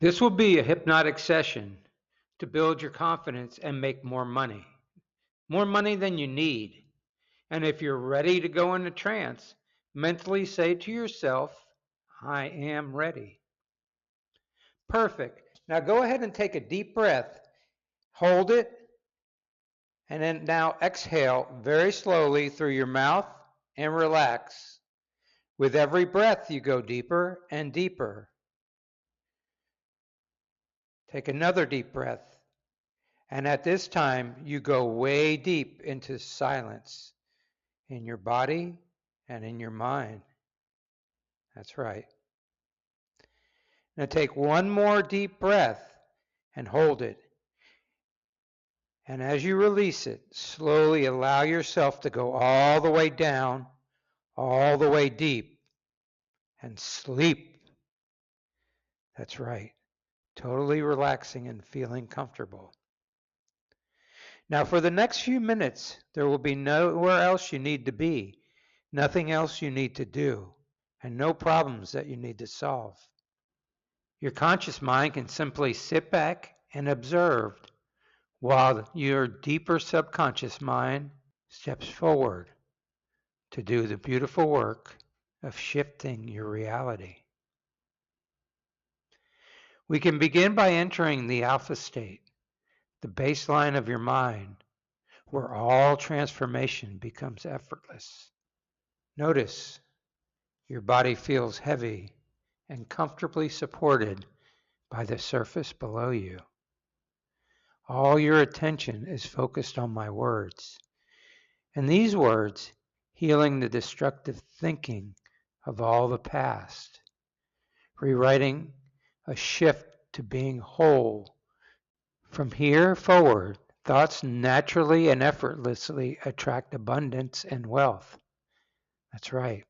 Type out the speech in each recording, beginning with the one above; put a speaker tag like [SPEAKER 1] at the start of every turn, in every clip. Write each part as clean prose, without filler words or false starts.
[SPEAKER 1] This will be a hypnotic session to build your confidence and make more money than you need. And if you're ready to go into trance, mentally say to yourself, I am ready. Perfect. Now go ahead and take a deep breath. Hold it. And then now exhale very slowly through your mouth and relax. With every breath, you go deeper and deeper. Take another deep breath. And at this time, you go way deep into silence in your body and in your mind. That's right. Now take one more deep breath and hold it. And as you release it, slowly allow yourself to go all the way down, all the way deep, and sleep. That's right. Totally relaxing and feeling comfortable. Now, for the next few minutes, there will be nowhere else you need to be, nothing else you need to do, and no problems that you need to solve. Your conscious mind can simply sit back and observe while your deeper subconscious mind steps forward to do the beautiful work of shifting your reality. We can begin by entering the alpha state, the baseline of your mind, where all transformation becomes effortless. Notice your body feels heavy and comfortably supported by the surface below you. All your attention is focused on my words, and these words healing the destructive thinking of all the past, rewriting a shift to being whole. From here forward, thoughts naturally and effortlessly attract abundance and wealth. That's right.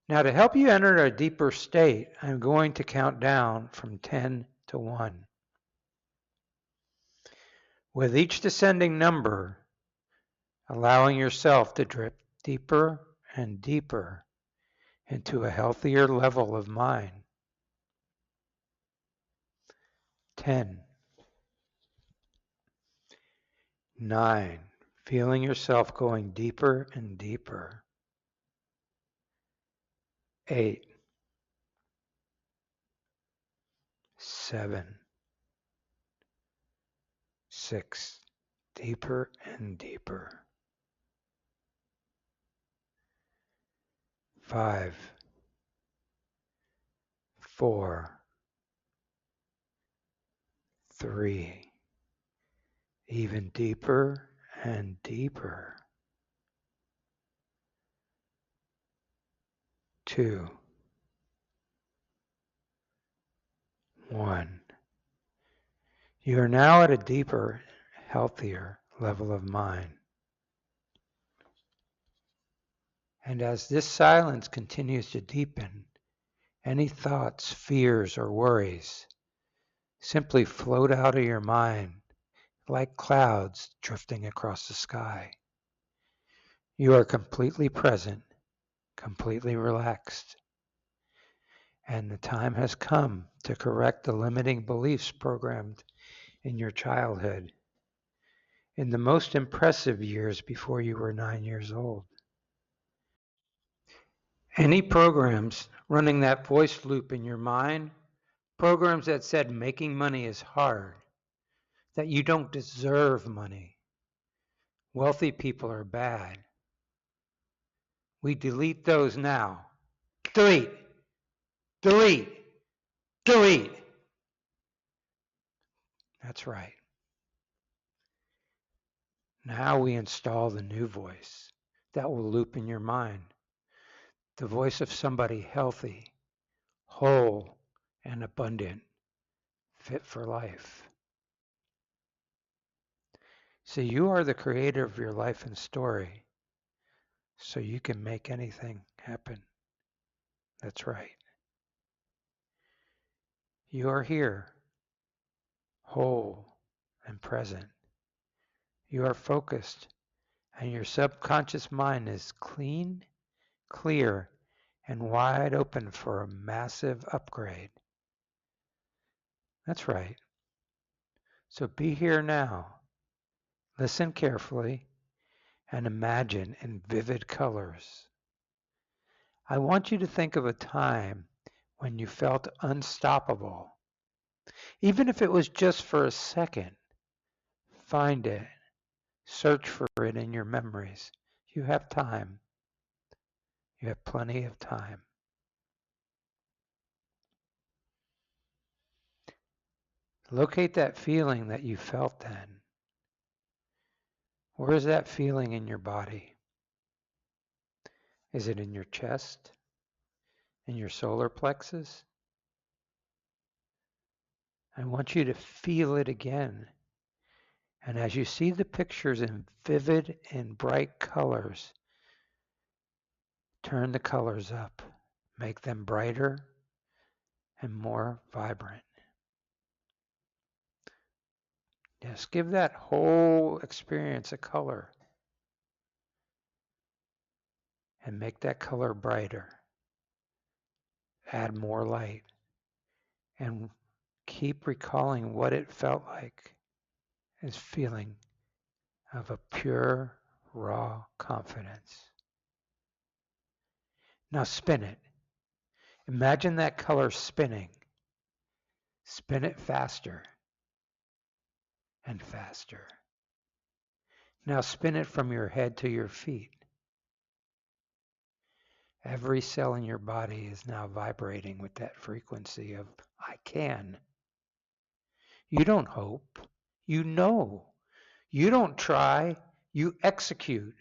[SPEAKER 1] Now, to help you enter a deeper state, I'm going to count down from 10 to 1. With each descending number, allowing yourself to drift deeper and deeper into a healthier level of mind. 10. 9. Feeling yourself going deeper and deeper. 8. 7. 6. Deeper and deeper. 5. 4. 3. Even deeper and deeper. 2. 1. You are now at a deeper, healthier level of mind. And as this silence continues to deepen, any thoughts, fears, or worries simply float out of your mind like clouds drifting across the sky. You are completely present, completely relaxed. And the time has come to correct the limiting beliefs programmed in your childhood, in the most impressive years before you were 9 years old. Any programs running that voice loop in your mind, programs that said making money is hard, that you don't deserve money, wealthy people are bad. We delete those now. Delete, delete, delete. That's right. Now we install the new voice that will loop in your mind. The voice of somebody healthy, whole, and abundant, fit for life. See, you are the creator of your life and story, so you can make anything happen. That's right. You are here, whole and present. You are focused, and your subconscious mind is clean, clear, and wide open for a massive upgrade. That's right. So be here now. Listen carefully and imagine in vivid colors. I want you to think of a time when you felt unstoppable. Even if it was just for a second, find it. Search for it in your memories. You have time. You have plenty of time. Locate that feeling that you felt then. Where is that feeling in your body? Is it in your chest? In your solar plexus? I want you to feel it again. And as you see the pictures in vivid and bright colors, turn the colors up. Make them brighter and more vibrant. Yes, give that whole experience a color and make that color brighter. Add more light and keep recalling what it felt like as feeling of a pure, raw confidence. Now spin it. Imagine that color spinning. Spin it faster and faster. Now spin it from your head to your feet. Every cell in your body is now vibrating with that frequency of I can. You don't hope. You know. You don't try. You execute.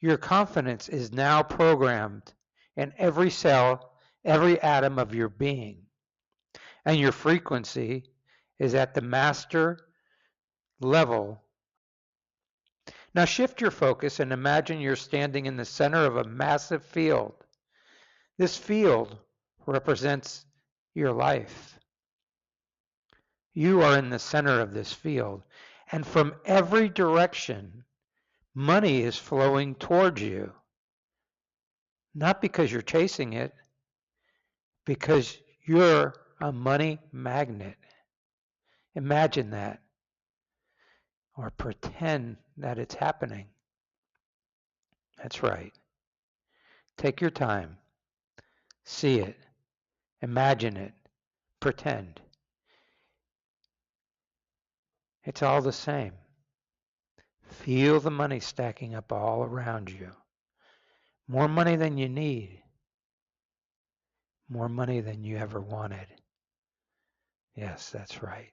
[SPEAKER 1] Your confidence is now programmed in every cell, every atom of your being. And your frequency is at the master level. Now shift your focus and imagine you're standing in the center of a massive field. This field represents your life. You are in the center of this field, and from every direction, money is flowing towards you. Not because you're chasing it, because you're a money magnet. Imagine that, or pretend that it's happening. That's right. Take your time. See it. Imagine it. Pretend. It's all the same. Feel the money stacking up all around you. More money than you need. More money than you ever wanted. Yes, that's right.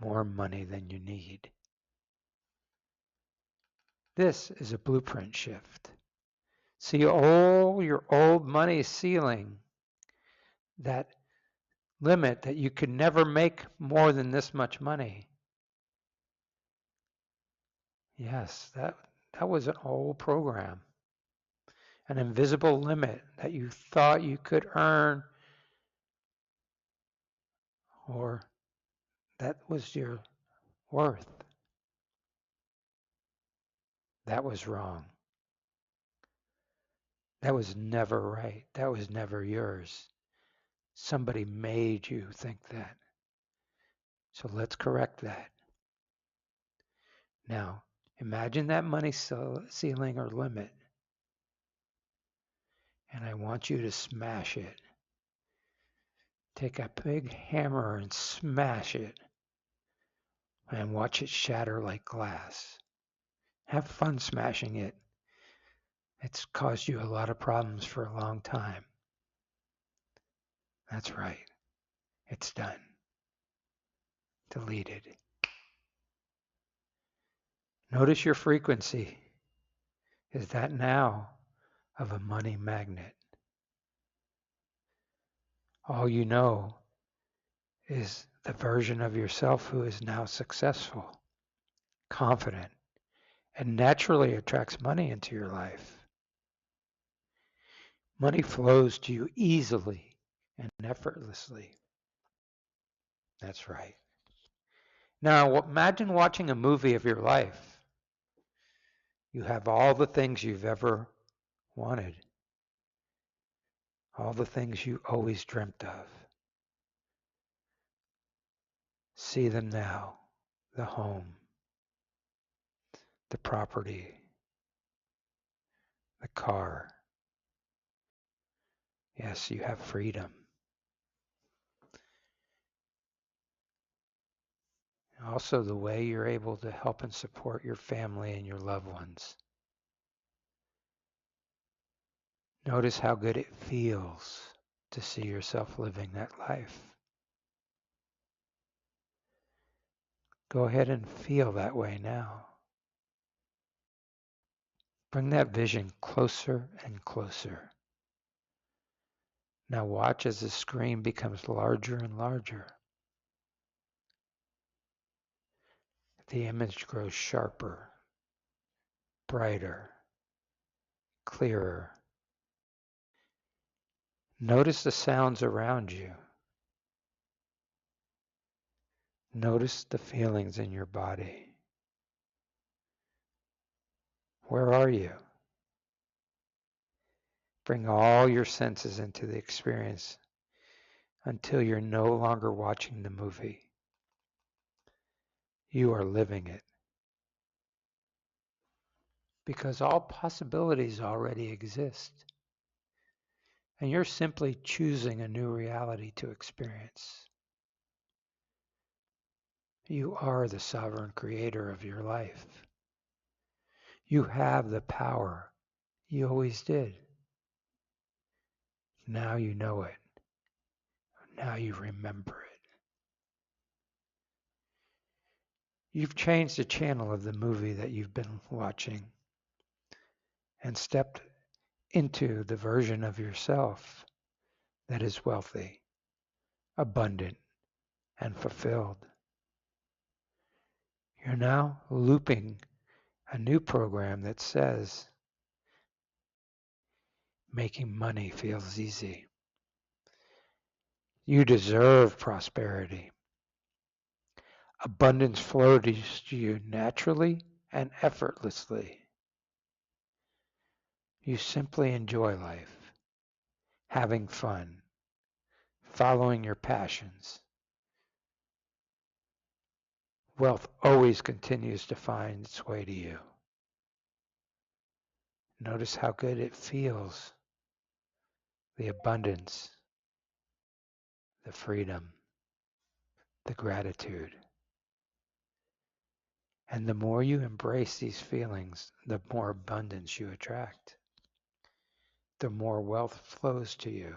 [SPEAKER 1] More money than you need. This is a blueprint shift. See all your old money ceiling, that limit that you could never make more than this much money. Yes, that was an old program. An invisible limit that you thought you could earn, or that was your worth. That was wrong. That was never right. That was never yours. Somebody made you think that. So let's correct that. Now, imagine that money ceiling or limit, and I want you to smash it. Take a big hammer and smash it, and watch it shatter like glass. Have fun smashing it. It's caused you a lot of problems for a long time. That's right. It's done. Deleted. Notice your frequency. Is that now of a money magnet? All you know is the version of yourself who is now successful, confident, and naturally attracts money into your life. Money flows to you easily and effortlessly. That's right. Now imagine watching a movie of your life. You have all the things you've ever wanted, all the things you always dreamt of. See them now. The home, the property, the car. Yes, you have freedom. Also, the way you're able to help and support your family and your loved ones. Notice how good it feels to see yourself living that life. Go ahead and feel that way now. Bring that vision closer and closer. Now watch as the screen becomes larger and larger. The image grows sharper, brighter, clearer. Notice the sounds around you. Notice the feelings in your body. Where are you? Bring all your senses into the experience until you're no longer watching the movie. You are living it. Because all possibilities already exist. And you're simply choosing a new reality to experience. You are the sovereign creator of your life. You have the power. You always did. Now you know it. Now you remember it. You've changed the channel of the movie that you've been watching and stepped into the version of yourself that is wealthy, abundant, and fulfilled. You're now looping a new program that says, making money feels easy. You deserve prosperity. Abundance flows to you naturally and effortlessly. You simply enjoy life, having fun, following your passions. Wealth always continues to find its way to you. Notice how good it feels, the abundance, the freedom, the gratitude. And the more you embrace these feelings, the more abundance you attract. The more wealth flows to you.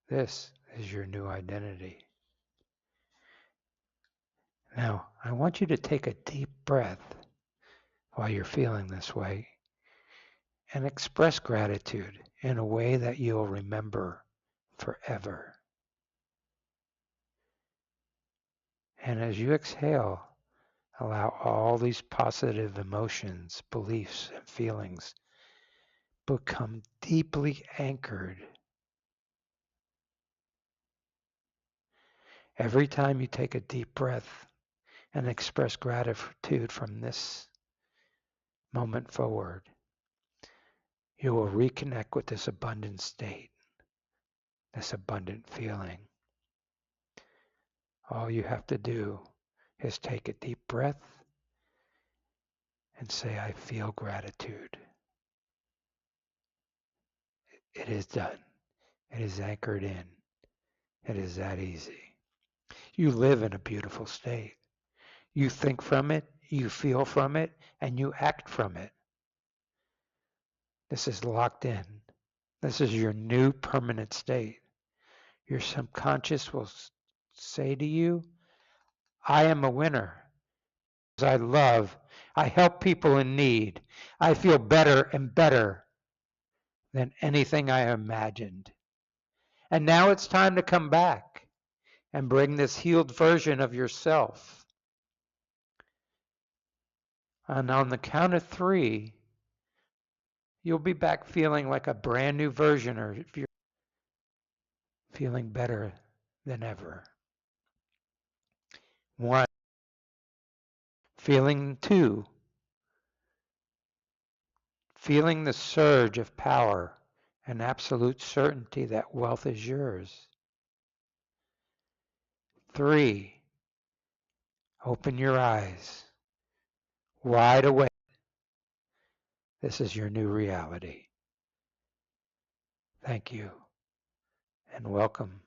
[SPEAKER 1] This is your new identity. Now, I want you to take a deep breath while you're feeling this way and express gratitude in a way that you'll remember forever. And as you exhale, allow all these positive emotions, beliefs, and feelings become deeply anchored. Every time you take a deep breath and express gratitude from this moment forward, you will reconnect with this abundant state, this abundant feeling. All you have to do is take a deep breath and say, I feel gratitude. It is done. It is anchored in. It is that easy. You live in a beautiful state. You think from it, you feel from it, and you act from it. This is locked in. This is your new permanent state. Your subconscious will say to you, I am a winner. I love. I help people in need. I feel better and better than anything I imagined. And now it's time to come back and bring this healed version of yourself. And on the count of 3, you'll be back feeling like a brand new version, or if you're feeling better than ever. 1, feeling 2, feeling the surge of power and absolute certainty that wealth is yours. 3. Open your eyes wide awake. This is your new reality. Thank you and welcome.